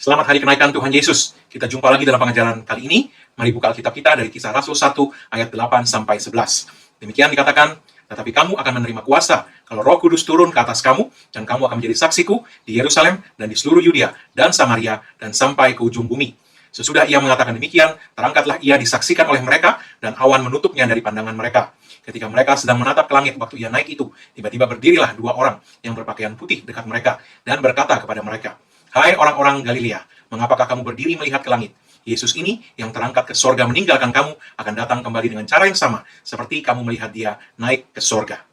Selamat Hari Kenaikan Tuhan Yesus. Kita jumpa lagi dalam pengajaran kali ini. Mari buka Alkitab kita dari Kisah Rasul 1 ayat 8 sampai 11. Demikian dikatakan, tetapi kamu akan menerima kuasa kalau Roh Kudus turun ke atas kamu, dan kamu akan menjadi saksiku di Yerusalem dan di seluruh Yudea dan Samaria dan sampai ke ujung bumi. Sesudah ia mengatakan demikian, terangkatlah ia disaksikan oleh mereka, dan awan menutupnya dari pandangan mereka. Ketika mereka sedang menatap ke langit waktu ia naik itu, tiba-tiba berdirilah dua orang yang berpakaian putih dekat mereka, dan berkata kepada mereka, "Hai orang-orang Galilea, mengapakah kamu berdiri melihat ke langit? Yesus ini yang terangkat ke sorga meninggalkan kamu akan datang kembali dengan cara yang sama, seperti kamu melihat dia naik ke sorga."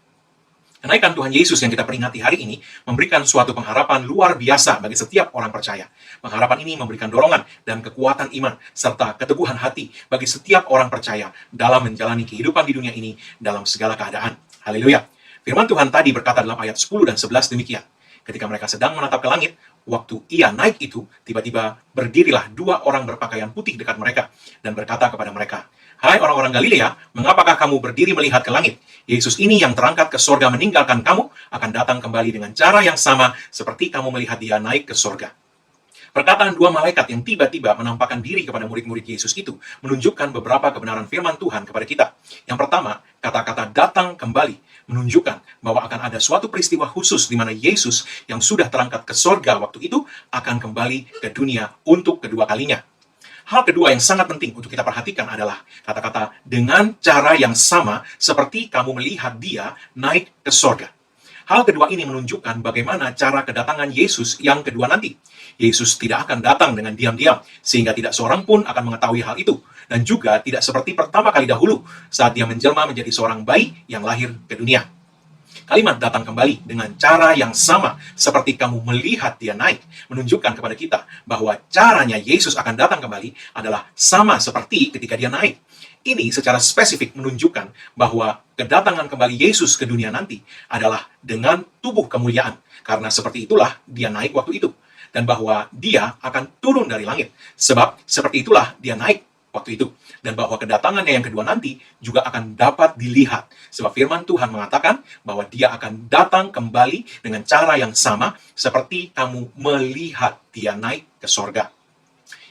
Kenaikan Tuhan Yesus yang kita peringati hari ini memberikan suatu pengharapan luar biasa bagi setiap orang percaya. Pengharapan ini memberikan dorongan dan kekuatan iman, serta keteguhan hati bagi setiap orang percaya dalam menjalani kehidupan di dunia ini dalam segala keadaan. Haleluya. Firman Tuhan tadi berkata dalam ayat 10 dan 11 demikian. Ketika mereka sedang menatap ke langit, waktu ia naik itu, tiba-tiba berdirilah dua orang berpakaian putih dekat mereka, dan berkata kepada mereka, "Hai orang-orang Galilea, mengapakah kamu berdiri melihat ke langit? Yesus ini yang terangkat ke sorga meninggalkan kamu, akan datang kembali dengan cara yang sama, seperti kamu melihat dia naik ke sorga." Perkataan dua malaikat yang tiba-tiba menampakkan diri kepada murid-murid Yesus itu menunjukkan beberapa kebenaran firman Tuhan kepada kita. Yang pertama, kata-kata datang kembali menunjukkan bahwa akan ada suatu peristiwa khusus di mana Yesus yang sudah terangkat ke sorga waktu itu akan kembali ke dunia untuk kedua kalinya. Hal kedua yang sangat penting untuk kita perhatikan adalah kata-kata dengan cara yang sama seperti kamu melihat dia naik ke sorga. Hal kedua ini menunjukkan bagaimana cara kedatangan Yesus yang kedua nanti. Yesus tidak akan datang dengan diam-diam, sehingga tidak seorang pun akan mengetahui hal itu. Dan juga tidak seperti pertama kali dahulu, saat dia menjelma menjadi seorang bayi yang lahir ke dunia. Kalimat datang kembali dengan cara yang sama seperti kamu melihat dia naik, menunjukkan kepada kita bahwa caranya Yesus akan datang kembali adalah sama seperti ketika dia naik. Ini secara spesifik menunjukkan bahwa kedatangan kembali Yesus ke dunia nanti adalah dengan tubuh kemuliaan, karena seperti itulah dia naik waktu itu, dan bahwa dia akan turun dari langit, sebab seperti itulah dia naik waktu itu, dan bahwa kedatangannya yang kedua nanti juga akan dapat dilihat, sebab firman Tuhan mengatakan bahwa dia akan datang kembali dengan cara yang sama seperti kamu melihat dia naik ke sorga.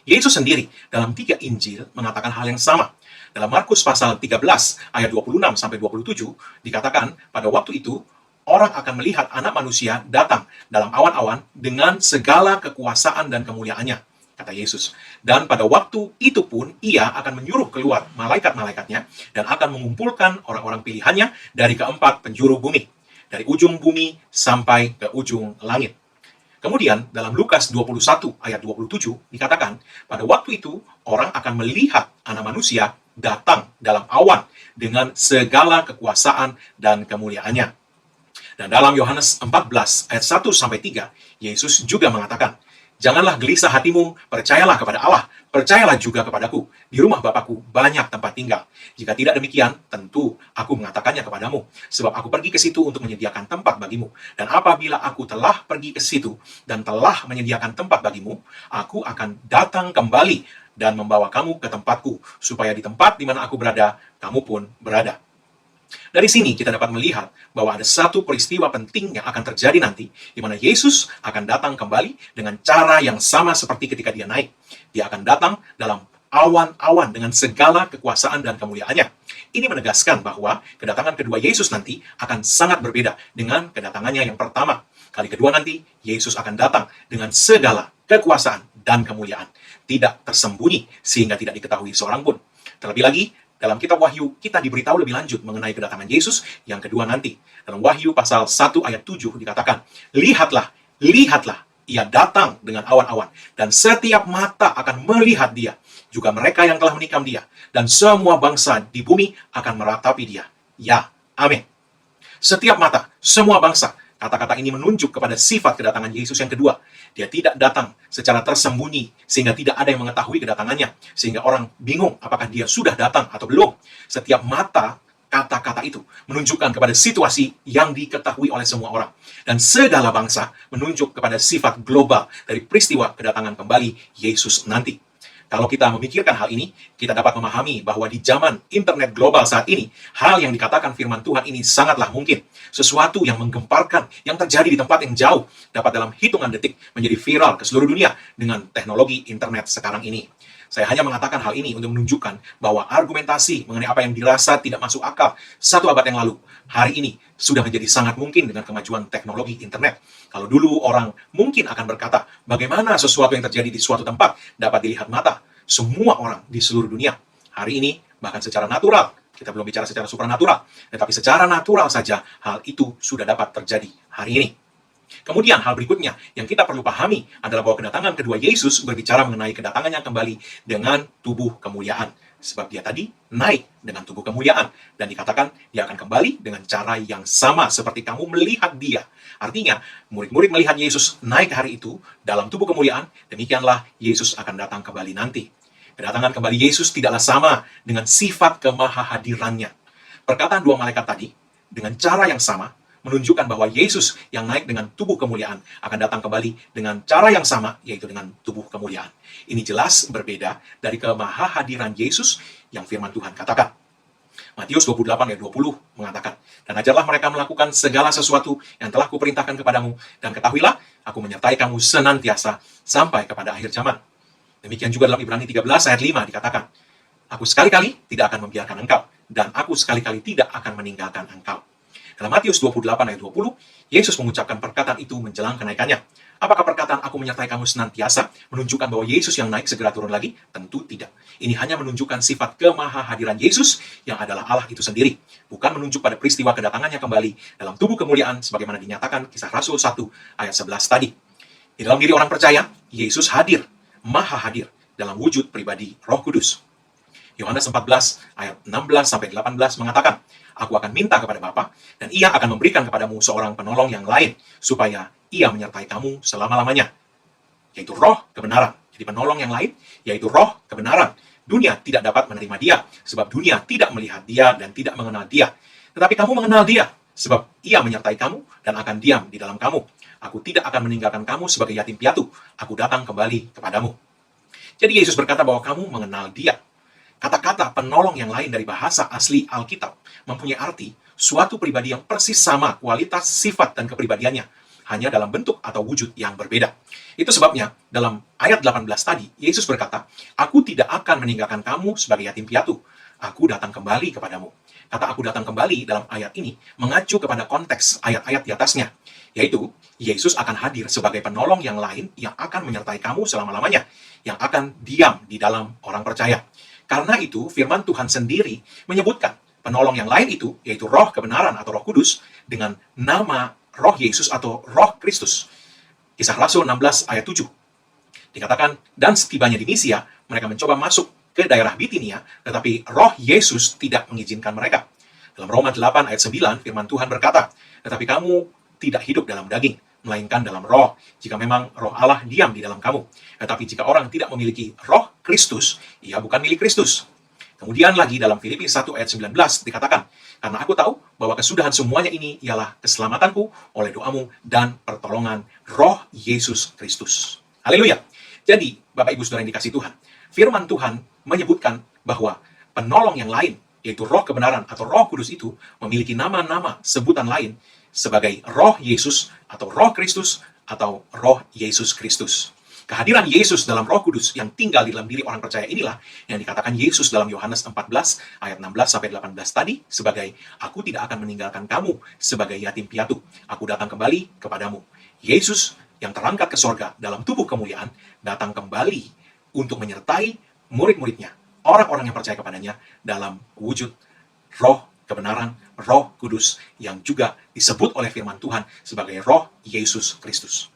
Yesus sendiri dalam 3 Injil mengatakan hal yang sama. Dalam Markus pasal 13 ayat 26 sampai 27 dikatakan pada waktu itu orang akan melihat Anak Manusia datang dalam awan-awan dengan segala kekuasaan dan kemuliaannya, kata Yesus. Dan pada waktu itu pun ia akan menyuruh keluar malaikat-malaikatnya dan akan mengumpulkan orang-orang pilihannya dari keempat penjuru bumi, dari ujung bumi sampai ke ujung langit. Kemudian dalam Lukas 21 ayat 27 dikatakan, pada waktu itu orang akan melihat Anak Manusia datang dalam awan dengan segala kekuasaan dan kemuliaannya. Dan dalam Yohanes 14 ayat 1 sampai 3, Yesus juga mengatakan, "Janganlah gelisah hatimu, percayalah kepada Allah, percayalah juga kepadaku. Di rumah Bapakku banyak tempat tinggal. Jika tidak demikian, tentu aku mengatakannya kepadamu, sebab aku pergi ke situ untuk menyediakan tempat bagimu. Dan apabila aku telah pergi ke situ dan telah menyediakan tempat bagimu, aku akan datang kembali dan membawa kamu ke tempatku, supaya di tempat di mana aku berada, kamu pun berada." Dari sini kita dapat melihat bahwa ada satu peristiwa penting yang akan terjadi nanti, di mana Yesus akan datang kembali dengan cara yang sama seperti ketika dia naik. Dia akan datang dalam awan-awan dengan segala kekuasaan dan kemuliaannya. Ini menegaskan bahwa kedatangan kedua Yesus nanti akan sangat berbeda dengan kedatangannya yang pertama. Kali kedua nanti, Yesus akan datang dengan segala kekuasaan dan kemuliaan, tidak tersembunyi sehingga tidak diketahui seorang pun. Terlebih lagi, dalam kitab Wahyu, kita diberitahu lebih lanjut mengenai kedatangan Yesus yang kedua nanti. Dalam Wahyu pasal 1 ayat 7 dikatakan, lihatlah, ia datang dengan awan-awan, dan setiap mata akan melihat dia, juga mereka yang telah menikam dia, dan semua bangsa di bumi akan meratapi dia." Ya, amin. Setiap mata, semua bangsa. Kata-kata ini menunjuk kepada sifat kedatangan Yesus yang kedua. Dia tidak datang secara tersembunyi, sehingga tidak ada yang mengetahui kedatangannya, sehingga orang bingung apakah dia sudah datang atau belum. Setiap mata, kata-kata itu menunjukkan kepada situasi yang diketahui oleh semua orang. Dan segala bangsa menunjuk kepada sifat global dari peristiwa kedatangan kembali Yesus nanti. Kalau kita memikirkan hal ini, kita dapat memahami bahwa di zaman internet global saat ini, hal yang dikatakan firman Tuhan ini sangatlah mungkin. Sesuatu yang menggemparkan, yang terjadi di tempat yang jauh, dapat dalam hitungan detik menjadi viral ke seluruh dunia dengan teknologi internet sekarang ini. Saya hanya mengatakan hal ini untuk menunjukkan bahwa argumentasi mengenai apa yang dirasa tidak masuk akal 1 abad yang lalu, hari ini sudah menjadi sangat mungkin dengan kemajuan teknologi internet. Kalau dulu orang mungkin akan berkata, bagaimana sesuatu yang terjadi di suatu tempat dapat dilihat mata semua orang di seluruh dunia. Hari ini, bahkan secara natural, kita belum bicara secara supranatural, tetapi secara natural saja hal itu sudah dapat terjadi hari ini. Kemudian hal berikutnya yang kita perlu pahami adalah bahwa kedatangan kedua Yesus berbicara mengenai kedatangannya kembali dengan tubuh kemuliaan. Sebab dia tadi naik dengan tubuh kemuliaan. Dan dikatakan dia akan kembali dengan cara yang sama seperti kamu melihat dia. Artinya, murid-murid melihat Yesus naik hari itu dalam tubuh kemuliaan, demikianlah Yesus akan datang kembali nanti. Kedatangan kembali Yesus tidaklah sama dengan sifat kemahahadirannya. Perkataan 2 malaikat tadi, dengan cara yang sama, menunjukkan bahwa Yesus yang naik dengan tubuh kemuliaan akan datang kembali dengan cara yang sama, yaitu dengan tubuh kemuliaan. Ini jelas berbeda dari kemahahadiran Yesus yang firman Tuhan katakan. Matius 28 ayat 20 mengatakan, dan ajarlah mereka melakukan segala sesuatu yang telah kuperintahkan kepadamu, dan ketahuilah, aku menyertai kamu senantiasa sampai kepada akhir zaman. Demikian juga dalam Ibrani 13 ayat 5 dikatakan, aku sekali-kali tidak akan membiarkan engkau, dan aku sekali-kali tidak akan meninggalkan engkau. Dalam Matius 28 ayat 20, Yesus mengucapkan perkataan itu menjelang kenaikannya. Apakah perkataan aku menyertai kamu senantiasa menunjukkan bahwa Yesus yang naik segera turun lagi? Tentu tidak. Ini hanya menunjukkan sifat kemahahadiran Yesus yang adalah Allah itu sendiri. Bukan menunjuk pada peristiwa kedatangannya kembali dalam tubuh kemuliaan sebagaimana dinyatakan Kisah Rasul 1 ayat 11 tadi. Di dalam diri orang percaya, Yesus hadir, maha hadir dalam wujud pribadi Roh Kudus. Yohanes 14 ayat 16-18 mengatakan, aku akan minta kepada Bapa, dan ia akan memberikan kepadamu seorang penolong yang lain, supaya ia menyertai kamu selama-lamanya, yaitu roh kebenaran. Jadi penolong yang lain, yaitu roh kebenaran. Dunia tidak dapat menerima dia, sebab dunia tidak melihat dia dan tidak mengenal dia. Tetapi kamu mengenal dia, sebab ia menyertai kamu dan akan diam di dalam kamu. Aku tidak akan meninggalkan kamu sebagai yatim piatu, aku datang kembali kepadamu. Jadi Yesus berkata bahwa kamu mengenal dia. Kata-kata penolong yang lain dari bahasa asli Alkitab mempunyai arti suatu pribadi yang persis sama kualitas, sifat, dan kepribadiannya, hanya dalam bentuk atau wujud yang berbeda. Itu sebabnya dalam ayat 18 tadi, Yesus berkata, aku tidak akan meninggalkan kamu sebagai yatim piatu, aku datang kembali kepadamu. Kata aku datang kembali dalam ayat ini mengacu kepada konteks ayat-ayat di atasnya, yaitu Yesus akan hadir sebagai penolong yang lain yang akan menyertai kamu selama-lamanya, yang akan diam di dalam orang percaya. Karena itu, firman Tuhan sendiri menyebutkan penolong yang lain itu, yaitu roh kebenaran atau roh kudus, dengan nama roh Yesus atau roh Kristus. Kisah Rasul 16 ayat 7. Dikatakan, dan setibanya di Misia, mereka mencoba masuk ke daerah Bitinia, tetapi roh Yesus tidak mengizinkan mereka. Dalam Roma 8 ayat 9, firman Tuhan berkata, tetapi kamu tidak hidup dalam daging, melainkan dalam roh, jika memang roh Allah diam di dalam kamu. Tetapi jika orang tidak memiliki roh Kristus, ia bukan milik Kristus. Kemudian lagi dalam Filipi 1 ayat 19 dikatakan, karena aku tahu bahwa kesudahan semuanya ini ialah keselamatanku oleh doamu dan pertolongan roh Yesus Kristus. Haleluya. Jadi, Bapak Ibu Saudara yang dikasih Tuhan, firman Tuhan menyebutkan bahwa penolong yang lain, yaitu roh kebenaran atau roh kudus itu, memiliki nama-nama sebutan lain sebagai roh Yesus atau roh Kristus atau roh Yesus Kristus. Kehadiran Yesus dalam roh kudus yang tinggal di dalam diri orang percaya inilah yang dikatakan Yesus dalam Yohanes 14 ayat 16-18 tadi sebagai, aku tidak akan meninggalkan kamu sebagai yatim piatu, aku datang kembali kepadamu. Yesus yang terangkat ke sorga dalam tubuh kemuliaan datang kembali untuk menyertai murid-muridnya, orang-orang yang percaya kepadanya dalam wujud roh kebenaran, roh kudus yang juga disebut oleh firman Tuhan sebagai roh Yesus Kristus.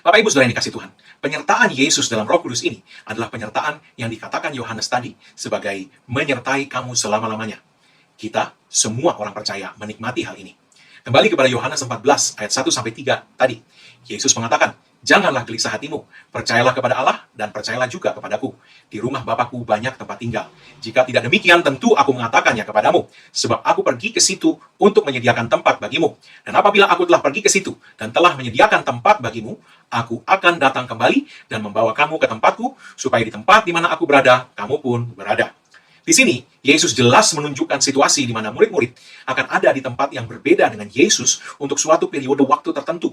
Bapak Ibu Saudara yang dikasih Tuhan, penyertaan Yesus dalam roh kudus ini adalah penyertaan yang dikatakan Yohanes tadi sebagai menyertai kamu selama-lamanya. Kita, semua orang percaya, menikmati hal ini. Kembali kepada Yohanes 14 ayat 1-3 tadi, Yesus mengatakan, janganlah gelisah hatimu, percayalah kepada Allah dan percayalah juga kepadaku. Di rumah Bapakku banyak tempat tinggal. Jika tidak demikian, tentu aku mengatakannya kepadamu, sebab aku pergi ke situ untuk menyediakan tempat bagimu. Dan apabila aku telah pergi ke situ dan telah menyediakan tempat bagimu, aku akan datang kembali dan membawa kamu ke tempatku, supaya di tempat di mana aku berada, kamu pun berada. Di sini, Yesus jelas menunjukkan situasi di mana murid-murid akan ada di tempat yang berbeda dengan Yesus untuk suatu periode waktu tertentu.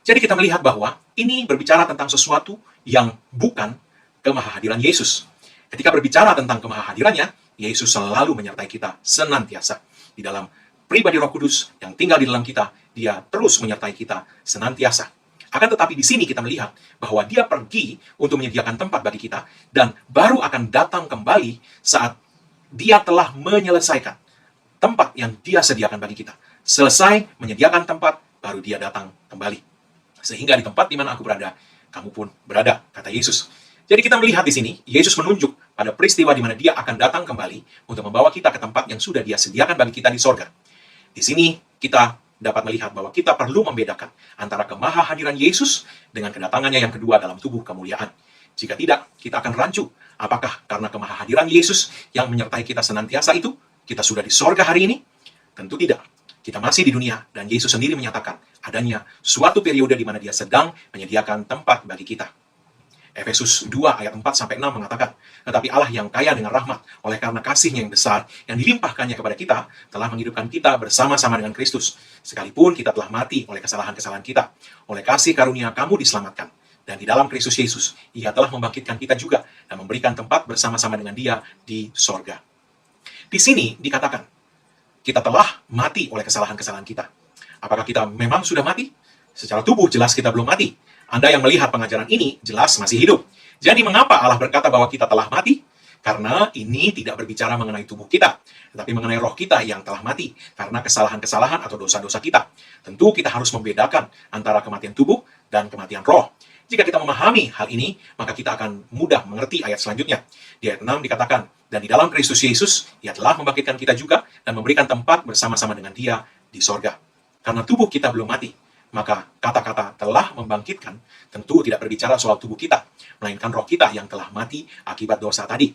Jadi kita melihat bahwa ini berbicara tentang sesuatu yang bukan kemahahadiran Yesus. Ketika berbicara tentang kemahahadirannya, Yesus selalu menyertai kita senantiasa. Di dalam pribadi Roh Kudus yang tinggal di dalam kita, Dia terus menyertai kita senantiasa. Akan tetapi di sini kita melihat bahwa Dia pergi untuk menyediakan tempat bagi kita dan baru akan datang kembali saat Dia telah menyelesaikan tempat yang Dia sediakan bagi kita. Selesai menyediakan tempat, baru Dia datang kembali. Sehingga di tempat di mana aku berada, kamu pun berada, kata Yesus. Jadi kita melihat di sini, Yesus menunjuk pada peristiwa di mana Dia akan datang kembali untuk membawa kita ke tempat yang sudah Dia sediakan bagi kita di sorga. Di sini kita dapat melihat bahwa kita perlu membedakan antara kemahahadiran Yesus dengan kedatangannya yang kedua dalam tubuh kemuliaan. Jika tidak, kita akan rancu. Apakah karena kemahahadiran Yesus yang menyertai kita senantiasa itu, kita sudah di sorga hari ini? Tentu tidak. Kita masih di dunia, dan Yesus sendiri menyatakan adanya suatu periode di mana Dia sedang menyediakan tempat bagi kita. Efesus 2 ayat 4-6 mengatakan, tetapi Allah yang kaya dengan rahmat, oleh karena kasih-Nya yang besar, yang dilimpahkannya kepada kita, telah menghidupkan kita bersama-sama dengan Kristus. Sekalipun kita telah mati oleh kesalahan-kesalahan kita, oleh kasih karunia kamu diselamatkan. Dan di dalam Kristus Yesus, Ia telah membangkitkan kita juga, dan memberikan tempat bersama-sama dengan Dia di sorga. Di sini dikatakan, kita telah mati oleh kesalahan-kesalahan kita. Apakah kita memang sudah mati? Secara tubuh jelas kita belum mati. Anda yang melihat pengajaran ini jelas masih hidup. Jadi mengapa Allah berkata bahwa kita telah mati? Karena ini tidak berbicara mengenai tubuh kita, tetapi mengenai roh kita yang telah mati karena kesalahan-kesalahan atau dosa-dosa kita. Tentu kita harus membedakan antara kematian tubuh dan kematian roh. Jika kita memahami hal ini, maka kita akan mudah mengerti ayat selanjutnya. Di ayat 6 dikatakan, dan di dalam Kristus Yesus, Ia telah membangkitkan kita juga dan memberikan tempat bersama-sama dengan Dia di sorga. Karena tubuh kita belum mati, maka kata-kata telah membangkitkan tentu tidak berbicara soal tubuh kita, melainkan roh kita yang telah mati akibat dosa tadi.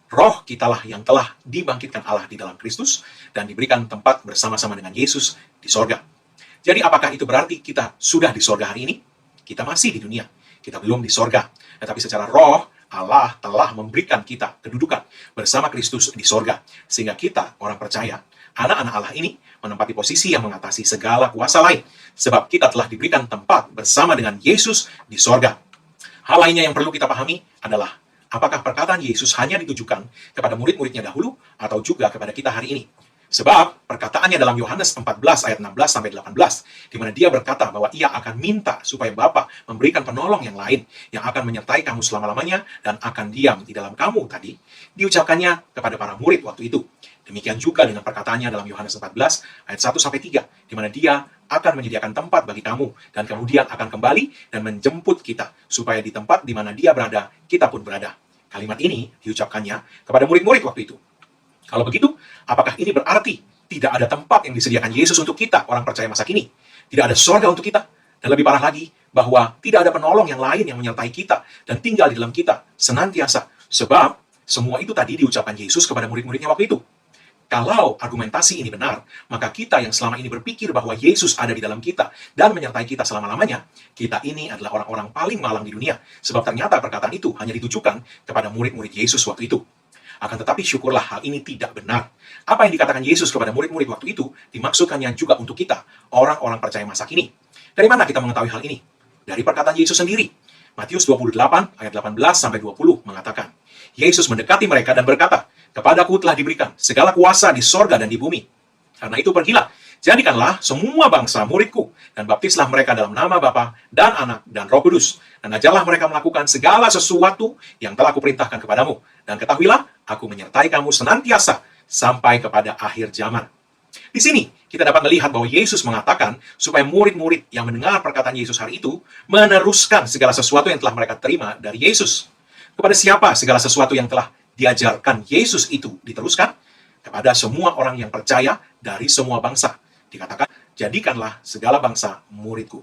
Roh kitalah yang telah dibangkitkan Allah di dalam Kristus dan diberikan tempat bersama-sama dengan Yesus di sorga. Jadi apakah itu berarti kita sudah di sorga hari ini? Kita masih di dunia, kita belum di sorga. Tetapi secara roh, Allah telah memberikan kita kedudukan bersama Kristus di sorga. Sehingga kita, orang percaya, anak-anak Allah ini menempati posisi yang mengatasi segala kuasa lain. Sebab kita telah diberikan tempat bersama dengan Yesus di sorga. Hal lainnya yang perlu kita pahami adalah, apakah perkataan Yesus hanya ditujukan kepada murid-muridnya dahulu atau juga kepada kita hari ini? Sebab perkataannya dalam Yohanes 14 ayat 16-18, di mana Dia berkata bahwa Ia akan minta supaya Bapa memberikan penolong yang lain yang akan menyertai kamu selama-lamanya dan akan diam di dalam kamu tadi, diucapkannya kepada para murid waktu itu. Demikian juga dengan perkataannya dalam Yohanes 14 ayat 1-3, di mana Dia akan menyediakan tempat bagi kamu dan kemudian akan kembali dan menjemput kita supaya di tempat di mana Dia berada, kita pun berada. Kalimat ini diucapkannya kepada murid-murid waktu itu. Kalau begitu, apakah ini berarti tidak ada tempat yang disediakan Yesus untuk kita, orang percaya masa kini? Tidak ada surga untuk kita? Dan lebih parah lagi, bahwa tidak ada penolong yang lain yang menyertai kita dan tinggal di dalam kita senantiasa. Sebab semua itu tadi diucapkan Yesus kepada murid-muridnya waktu itu. Kalau argumentasi ini benar, maka kita yang selama ini berpikir bahwa Yesus ada di dalam kita dan menyertai kita selama-lamanya, kita ini adalah orang-orang paling malang di dunia. Sebab ternyata perkataan itu hanya ditujukan kepada murid-murid Yesus waktu itu. Akan tetapi syukurlah hal ini tidak benar. Apa yang dikatakan Yesus kepada murid-murid waktu itu, dimaksudkannya juga untuk kita, orang-orang percaya masa kini. Dari mana kita mengetahui hal ini? Dari perkataan Yesus sendiri. Matius 28 ayat 18-20 mengatakan, Yesus mendekati mereka dan berkata, kepadaku telah diberikan segala kuasa di sorga dan di bumi. Karena itu pergilah, jadikanlah semua bangsa muridku, dan baptislah mereka dalam nama Bapa dan Anak dan Roh Kudus. Dan ajarlah mereka melakukan segala sesuatu yang telah kuperintahkan kepadamu. Dan ketahuilah, aku menyertai kamu senantiasa sampai kepada akhir zaman. Di sini, kita dapat melihat bahwa Yesus mengatakan supaya murid-murid yang mendengar perkataan Yesus hari itu meneruskan segala sesuatu yang telah mereka terima dari Yesus. Kepada siapa segala sesuatu yang telah diajarkan Yesus itu diteruskan? Kepada semua orang yang percaya dari semua bangsa. Dikatakan, jadikanlah segala bangsa muridku.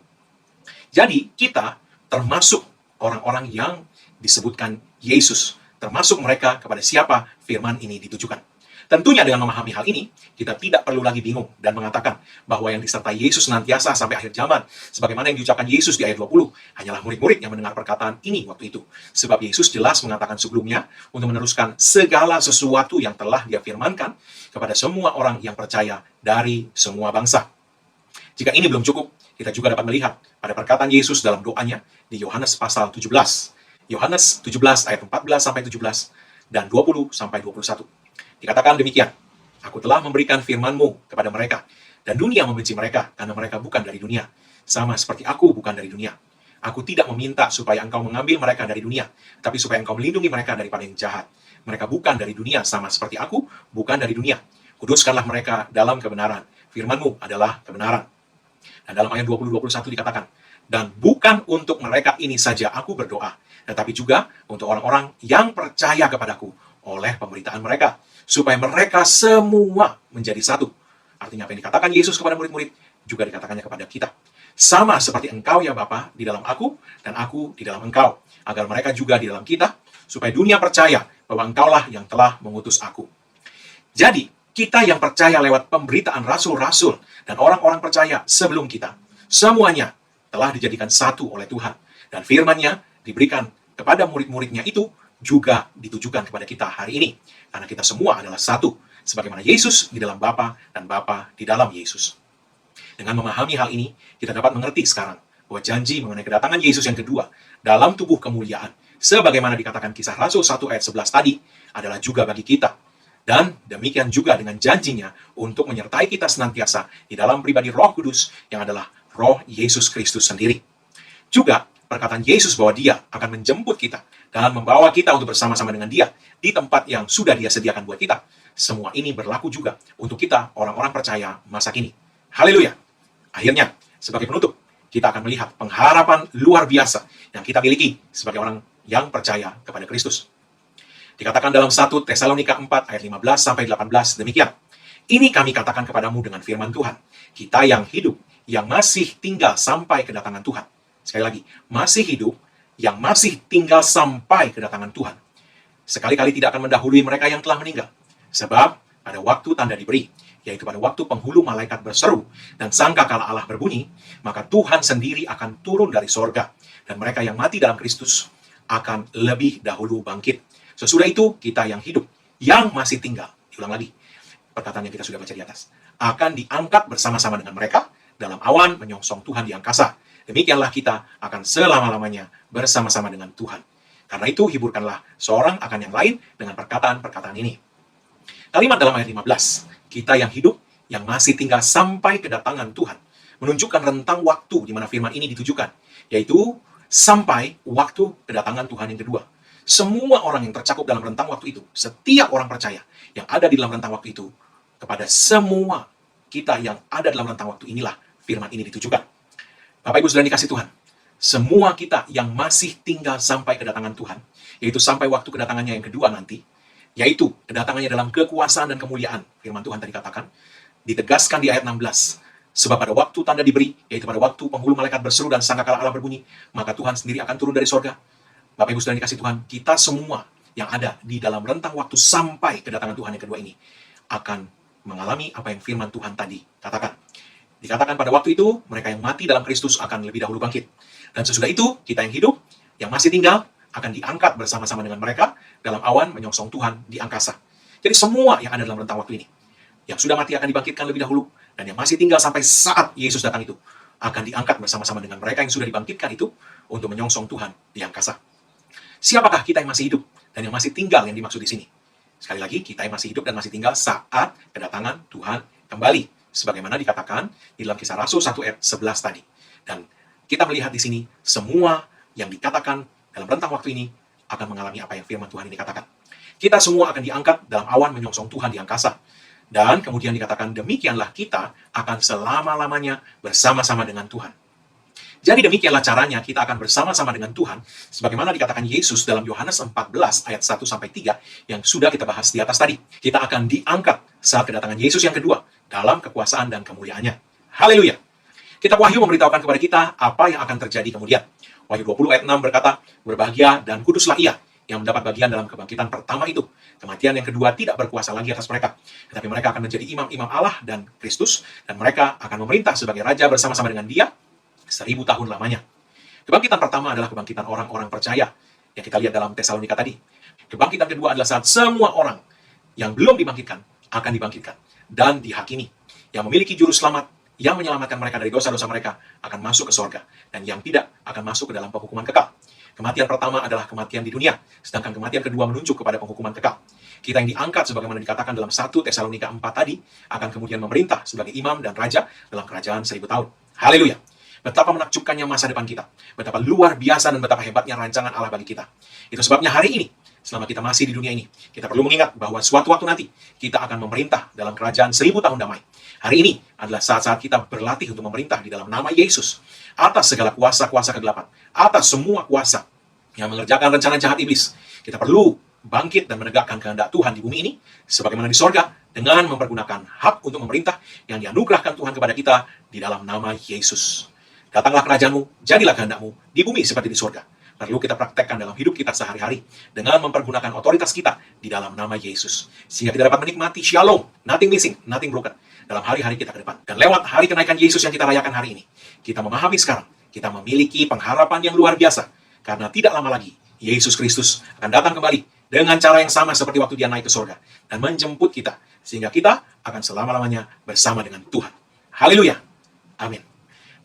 Jadi, kita termasuk orang-orang yang disebutkan Yesus. Termasuk mereka kepada siapa firman ini ditujukan. Tentunya dengan memahami hal ini, kita tidak perlu lagi bingung dan mengatakan bahwa yang disertai Yesus senantiasa sampai akhir zaman, sebagaimana yang diucapkan Yesus di ayat 20, hanyalah murid-murid yang mendengar perkataan ini waktu itu. Sebab Yesus jelas mengatakan sebelumnya untuk meneruskan segala sesuatu yang telah Dia firmankan kepada semua orang yang percaya dari semua bangsa. Jika ini belum cukup, kita juga dapat melihat pada perkataan Yesus dalam doanya di Yohanes pasal 17. Yohanes 17 ayat 14 sampai 17 dan 20 sampai 21. Dikatakan demikian, Aku telah memberikan firman-Mu kepada mereka, dan dunia membenci mereka, karena mereka bukan dari dunia. Sama seperti Aku bukan dari dunia. Aku tidak meminta supaya Engkau mengambil mereka dari dunia, tapi supaya Engkau melindungi mereka daripada yang jahat. Mereka bukan dari dunia, sama seperti Aku bukan dari dunia. Kuduskanlah mereka dalam kebenaran. Firman-Mu adalah kebenaran. Dan dalam ayat 20-21 dikatakan, dan bukan untuk mereka ini saja Aku berdoa, tetapi juga untuk orang-orang yang percaya kepadaku oleh pemberitaan mereka, supaya mereka semua menjadi satu. Artinya apa yang dikatakan Yesus kepada murid-murid, juga dikatakannya kepada kita. Sama seperti Engkau ya Bapa di dalam Aku, dan Aku di dalam Engkau, agar mereka juga di dalam kita, supaya dunia percaya bahwa Engkaulah yang telah mengutus Aku. Jadi, kita yang percaya lewat pemberitaan rasul-rasul dan orang-orang percaya sebelum kita, semuanya telah dijadikan satu oleh Tuhan. Dan firman-Nya diberikan kepada murid-muridnya itu juga ditujukan kepada kita hari ini. Karena kita semua adalah satu, sebagaimana Yesus di dalam Bapa dan Bapa di dalam Yesus. Dengan memahami hal ini, kita dapat mengerti sekarang bahwa janji mengenai kedatangan Yesus yang kedua dalam tubuh kemuliaan, sebagaimana dikatakan Kisah Rasul 1 ayat 11 tadi, adalah juga bagi kita. Dan demikian juga dengan janjinya untuk menyertai kita senantiasa di dalam pribadi Roh Kudus yang adalah Roh Yesus Kristus sendiri. Juga perkataan Yesus bahwa Dia akan menjemput kita dan membawa kita untuk bersama-sama dengan Dia di tempat yang sudah Dia sediakan buat kita. Semua ini berlaku juga untuk kita orang-orang percaya masa kini. Haleluya. Akhirnya, sebagai penutup, kita akan melihat pengharapan luar biasa yang kita miliki sebagai orang yang percaya kepada Kristus. Dikatakan dalam 1 Tesalonika 4 ayat 15 sampai 18 demikian. Ini kami katakan kepadamu dengan firman Tuhan. Kita yang hidup, yang masih tinggal sampai kedatangan Tuhan. Sekali lagi, masih hidup, yang masih tinggal sampai kedatangan Tuhan. Sekali-kali tidak akan mendahului mereka yang telah meninggal. Sebab pada waktu tanda diberi, yaitu pada waktu penghulu malaikat berseru dan sangkakala Allah berbunyi, maka Tuhan sendiri akan turun dari sorga, dan mereka yang mati dalam Kristus akan lebih dahulu bangkit. Sesudah itu, kita yang hidup, yang masih tinggal, diulang lagi, perkataan yang kita sudah baca di atas, akan diangkat bersama-sama dengan mereka dalam awan menyongsong Tuhan di angkasa. Demikianlah kita akan selama-lamanya bersama-sama dengan Tuhan. Karena itu, hiburkanlah seorang akan yang lain dengan perkataan-perkataan ini. Kalimat dalam ayat 15, kita yang hidup, yang masih tinggal sampai kedatangan Tuhan, menunjukkan rentang waktu di mana firman ini ditujukan, yaitu sampai waktu kedatangan Tuhan yang kedua. Semua orang yang tercakup dalam rentang waktu itu, setiap orang percaya yang ada di dalam rentang waktu itu, kepada semua kita yang ada dalam rentang waktu inilah firman ini ditujukan. Bapak Ibu Saudara dikasih Tuhan, semua kita yang masih tinggal sampai kedatangan Tuhan, yaitu sampai waktu kedatangannya yang kedua nanti, yaitu kedatangannya dalam kekuasaan dan kemuliaan, firman Tuhan tadi katakan, ditegaskan di ayat 16. Sebab pada waktu tanda diberi, yaitu pada waktu penghulu malaikat berseru dan sangkakala Allah berbunyi, maka Tuhan sendiri akan turun dari sorga. Bapak Ibu Saudara dikasih Tuhan, kita semua yang ada di dalam rentang waktu sampai kedatangan Tuhan yang kedua ini akan mengalami apa yang firman Tuhan tadi katakan. Dikatakan pada waktu itu, mereka yang mati dalam Kristus akan lebih dahulu bangkit. Dan sesudah itu, kita yang hidup, yang masih tinggal, akan diangkat bersama-sama dengan mereka dalam awan menyongsong Tuhan di angkasa. Jadi semua yang ada dalam rentang waktu ini, yang sudah mati akan dibangkitkan lebih dahulu, dan yang masih tinggal sampai saat Yesus datang itu, akan diangkat bersama-sama dengan mereka yang sudah dibangkitkan itu untuk menyongsong Tuhan di angkasa. Siapakah kita yang masih hidup dan yang masih tinggal yang dimaksud di sini? Sekali lagi, kita yang masih hidup dan masih tinggal saat kedatangan Tuhan kembali. Sebagaimana dikatakan di dalam Kisah Rasul 1 ayat 11 tadi. Dan kita melihat di sini, semua yang dikatakan dalam rentang waktu ini akan mengalami apa yang firman Tuhan ini katakan. Kita semua akan diangkat dalam awan menyongsong Tuhan di angkasa. Dan kemudian dikatakan, demikianlah kita akan selama-lamanya bersama-sama dengan Tuhan. Jadi demikianlah caranya kita akan bersama-sama dengan Tuhan, sebagaimana dikatakan Yesus dalam Yohanes 14 ayat 1-3 yang sudah kita bahas di atas tadi. Kita akan diangkat saat kedatangan Yesus yang kedua dalam kekuasaan dan kemuliaannya. Haleluya. Kitab Wahyu memberitahukan kepada kita apa yang akan terjadi kemudian. Wahyu 20 ayat 6 berkata, berbahagia dan kuduslah ia yang mendapat bagian dalam kebangkitan pertama itu. Kematian yang kedua tidak berkuasa lagi atas mereka, tetapi mereka akan menjadi imam-imam Allah dan Kristus, dan mereka akan memerintah sebagai raja bersama-sama dengan Dia 1000 tahun lamanya. Kebangkitan pertama adalah kebangkitan orang-orang percaya yang kita lihat dalam Tesalonika tadi. Kebangkitan kedua adalah saat semua orang yang belum dibangkitkan akan dibangkitkan dan dihakimi. Yang memiliki juru selamat yang menyelamatkan mereka dari dosa-dosa mereka akan masuk ke surga, dan yang tidak akan masuk ke dalam penghukuman kekal. Kematian pertama adalah kematian di dunia, sedangkan kematian kedua menunjuk kepada penghukuman kekal. Kita yang diangkat sebagaimana dikatakan dalam 1 Tesalonika 4 tadi, akan kemudian memerintah sebagai imam dan raja dalam kerajaan 1000 tahun. Haleluya! Betapa menakjubkannya masa depan kita, betapa luar biasa dan betapa hebatnya rancangan Allah bagi kita. Itu sebabnya hari ini, selama kita masih di dunia ini, kita perlu mengingat bahwa suatu waktu nanti, kita akan memerintah dalam kerajaan 1000 tahun damai. Hari ini adalah saat-saat kita berlatih untuk memerintah di dalam nama Yesus, atas segala kuasa-kuasa kegelapan, atas semua kuasa yang mengerjakan rencana jahat iblis. Kita perlu bangkit dan menegakkan kehendak Tuhan di bumi ini, sebagaimana di sorga, dengan mempergunakan hak untuk memerintah yang dianugerahkan Tuhan kepada kita di dalam nama Yesus. Datanglah kerajaanmu, jadilah kehendakmu di bumi seperti di sorga. Perlu kita praktekkan dalam hidup kita sehari-hari dengan mempergunakan otoritas kita di dalam nama Yesus, sehingga kita dapat menikmati shalom, nothing missing, nothing broken, dalam hari-hari kita ke depan. Dan lewat hari kenaikan Yesus yang kita rayakan hari ini, kita memahami sekarang, kita memiliki pengharapan yang luar biasa, karena tidak lama lagi, Yesus Kristus akan datang kembali dengan cara yang sama seperti waktu Dia naik ke surga, dan menjemput kita, sehingga kita akan selama-lamanya bersama dengan Tuhan. Haleluya. Amin.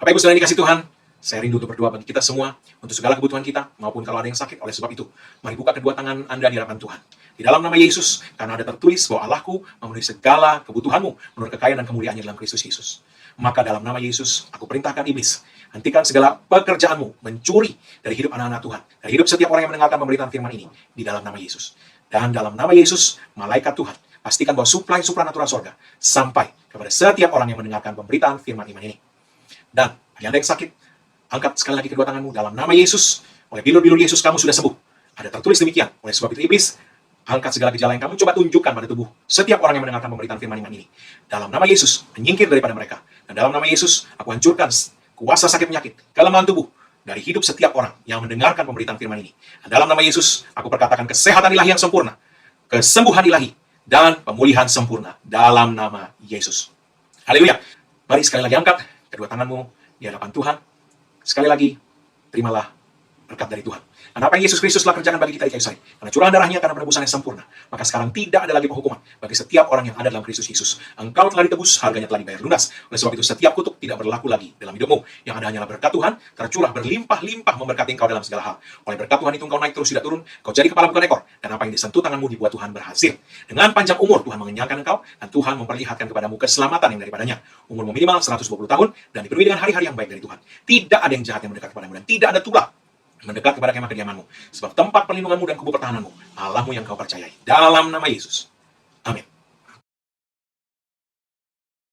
Bapak Ibu saudara dikasih Tuhan, saya rindu untuk berdoa bagi kita semua, untuk segala kebutuhan kita, maupun kalau ada yang sakit. Oleh sebab itu, mari buka kedua tangan Anda di hadapan Tuhan. Di dalam nama Yesus, karena ada tertulis bahwa Allahku memenuhi segala kebutuhanmu menurut kekayaan dan kemuliaannya dalam Kristus Yesus. Maka dalam nama Yesus, aku perintahkan iblis, hentikan segala pekerjaanmu mencuri dari hidup anak-anak Tuhan, dari hidup setiap orang yang mendengarkan pemberitaan firman ini, di dalam nama Yesus. Dan dalam nama Yesus, malaikat Tuhan, pastikan bahwa suplai supranatural sorga sampai kepada setiap orang yang mendengarkan pemberitaan firman iman ini. Dan bagi Anda yang sakit, angkat sekali lagi kedua tanganmu dalam nama Yesus. Oleh bilur-bilur Yesus kamu sudah sembuh. Ada tertulis demikian. Oleh sebab itu iblis, angkat segala gejala yang kamu coba tunjukkan pada tubuh setiap orang yang mendengarkan pemberitaan firman iman ini. Dalam nama Yesus, menyingkir daripada mereka. Dan dalam nama Yesus, aku hancurkan kuasa sakit penyakit, kelemahan tubuh dari hidup setiap orang yang mendengarkan pemberitaan firman ini. Dan dalam nama Yesus, aku perkatakan kesehatan ilahi yang sempurna, kesembuhan ilahi, dan pemulihan sempurna dalam nama Yesus. Haleluya. Mari sekali lagi angkat kedua tanganmu di hadapan Tuhan. Sekali lagi, terimalah berkat dari Tuhan. Dan apa yang Yesus Kristus telah kerjakan bagi kita di kayu salib, karena curahan darahnya, karena penebusan yang sempurna, maka sekarang tidak ada lagi penghukuman bagi setiap orang yang ada dalam Kristus Yesus. Engkau telah ditebus, harganya telah dibayar lunas. Oleh sebab itu setiap kutuk tidak berlaku lagi dalam hidupmu. Yang ada hanyalah berkat Tuhan, tercurah berlimpah-limpah memberkati engkau dalam segala hal. Oleh berkat Tuhan itu engkau naik terus tidak turun, kau jadi kepala bukan ekor, dan apa yang disentuh tanganmu dibuat Tuhan berhasil. Dengan panjang umur Tuhan mengenyangkan engkau, dan Tuhan memperlihatkan kepadamu keselamatan yang daripadanya. Umurmu minimal 120 tahun, dan dipenuhi dengan hari-hari yang baik dari Tuhan. Tidak ada yang jahat yang mendekat kepadamu, dan tidak ada tulah mendekat kepada kemah kediamanmu. Sebab tempat perlindunganmu dan kubu pertahananmu, Allahmu yang kau percayai. Dalam nama Yesus. Amin.